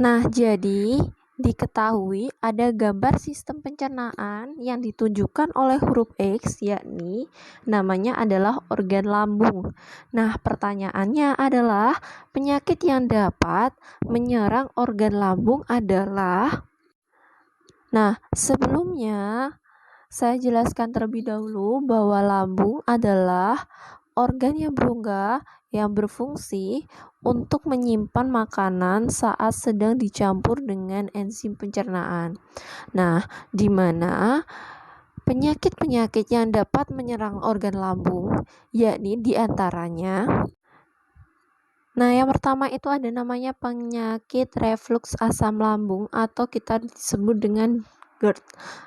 Nah, jadi diketahui ada gambar sistem pencernaan yang ditunjukkan oleh huruf X, yakni namanya adalah organ lambung. Nah, pertanyaannya adalah penyakit yang dapat menyerang organ lambung adalah. Nah, sebelumnya saya jelaskan terlebih dahulu bahwa lambung adalah organ yang berongga yang berfungsi untuk menyimpan makanan saat sedang dicampur dengan enzim pencernaan. Nah, di mana penyakit-penyakit yang dapat menyerang organ lambung, yakni diantaranya. Nah, yang pertama itu ada namanya penyakit reflux asam lambung atau kita disebut dengan GERD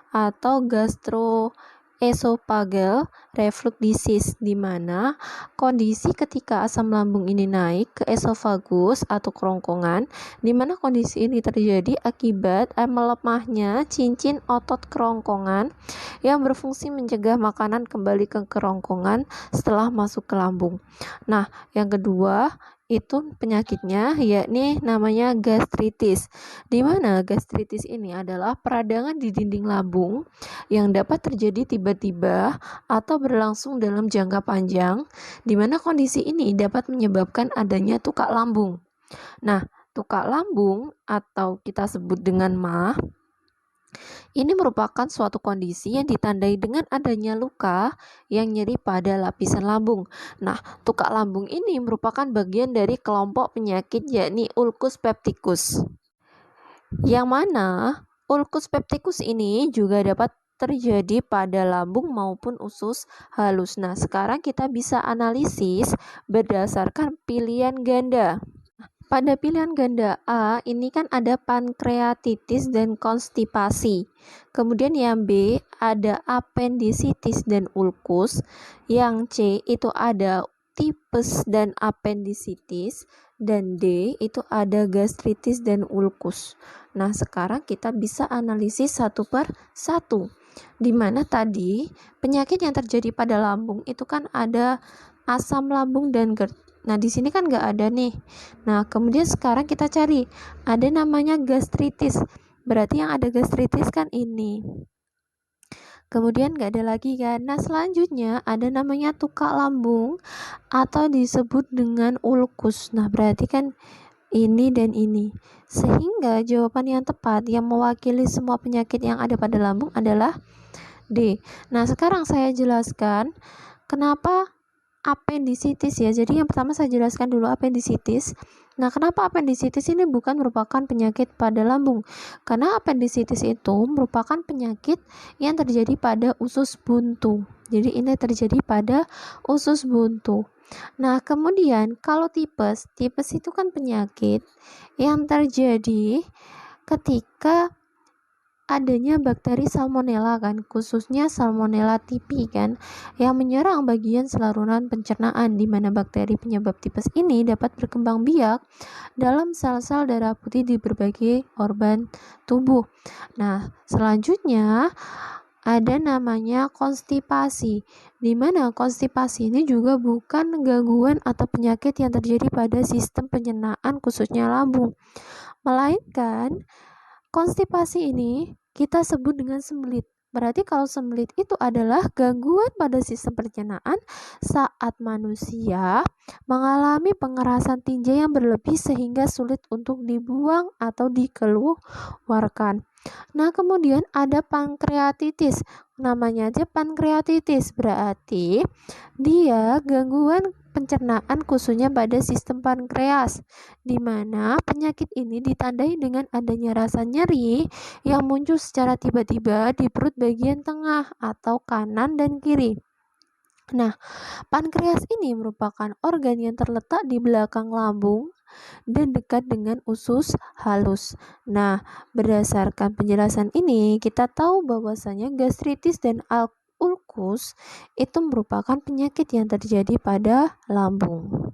atau gastroesophageal reflux disease, di mana kondisi ketika asam lambung ini naik ke esofagus atau kerongkongan, di mana kondisi ini terjadi akibat melemahnya cincin otot kerongkongan yang berfungsi mencegah makanan kembali ke kerongkongan setelah masuk ke lambung. Nah, yang kedua itu penyakitnya yakni namanya gastritis, di mana gastritis ini adalah peradangan di dinding lambung yang dapat terjadi tiba-tiba atau berlangsung dalam jangka panjang, di mana kondisi ini dapat menyebabkan adanya tukak lambung. Nah, tukak lambung atau kita sebut dengan MAH ini merupakan suatu kondisi yang ditandai dengan adanya luka yang nyeri pada lapisan lambung. Nah, tukak lambung ini merupakan bagian dari kelompok penyakit yakni ulcus pepticus. Yang mana ulcus pepticus ini juga dapat terjadi pada lambung maupun usus halus. Nah, sekarang kita bisa analisis berdasarkan pilihan ganda. Pada pilihan ganda A, ini kan ada pankreatitis dan konstipasi. Kemudian yang B, ada apendisitis dan ulkus. Yang C, itu ada tipes dan apendisitis. Dan D, itu ada gastritis dan ulkus. Nah, sekarang kita bisa analisis satu per satu. Di mana tadi penyakit yang terjadi pada lambung itu kan ada asam lambung dan GERD. Nah, di sini kan nggak ada nih. Nah, kemudian sekarang kita cari. Ada namanya gastritis. Berarti yang ada gastritis kan ini. Kemudian nggak ada lagi kan. Nah, selanjutnya ada namanya tukak lambung atau disebut dengan ulkus. Nah, berarti kan ini dan ini. Sehingga jawaban yang tepat yang mewakili semua penyakit yang ada pada lambung adalah D. Nah, sekarang saya jelaskan kenapa apendisitis ya. Jadi yang pertama saya jelaskan dulu apendisitis. Nah, kenapa apendisitis ini bukan merupakan penyakit pada lambung? Karena apendisitis itu merupakan penyakit yang terjadi pada usus buntu. Jadi ini terjadi pada usus buntu. Nah, kemudian kalau tipes itu kan penyakit yang terjadi ketika adanya bakteri salmonella kan, khususnya salmonella typhi kan, yang menyerang bagian saluran pencernaan, di mana bakteri penyebab tipes ini dapat berkembang biak dalam sel-sel darah putih di berbagai organ tubuh. Nah, selanjutnya ada namanya konstipasi, di mana konstipasi ini juga bukan gangguan atau penyakit yang terjadi pada sistem pencernaan khususnya lambung, melainkan konstipasi ini kita sebut dengan sembelit. Berarti kalau sembelit itu adalah gangguan pada sistem pencernaan saat manusia mengalami pengerasan tinja yang berlebih sehingga sulit untuk dibuang atau dikeluarkan. Nah, kemudian ada pankreatitis. Namanya aja pankreatitis, berarti dia gangguan pencernaan khususnya pada sistem pankreas, di mana penyakit ini ditandai dengan adanya rasa nyeri yang muncul secara tiba-tiba di perut bagian tengah atau kanan dan kiri. Nah, pankreas ini merupakan organ yang terletak di belakang lambung dan dekat dengan usus halus. Nah, berdasarkan penjelasan ini, kita tahu bahwasanya gastritis dan ulkus itu merupakan penyakit yang terjadi pada lambung.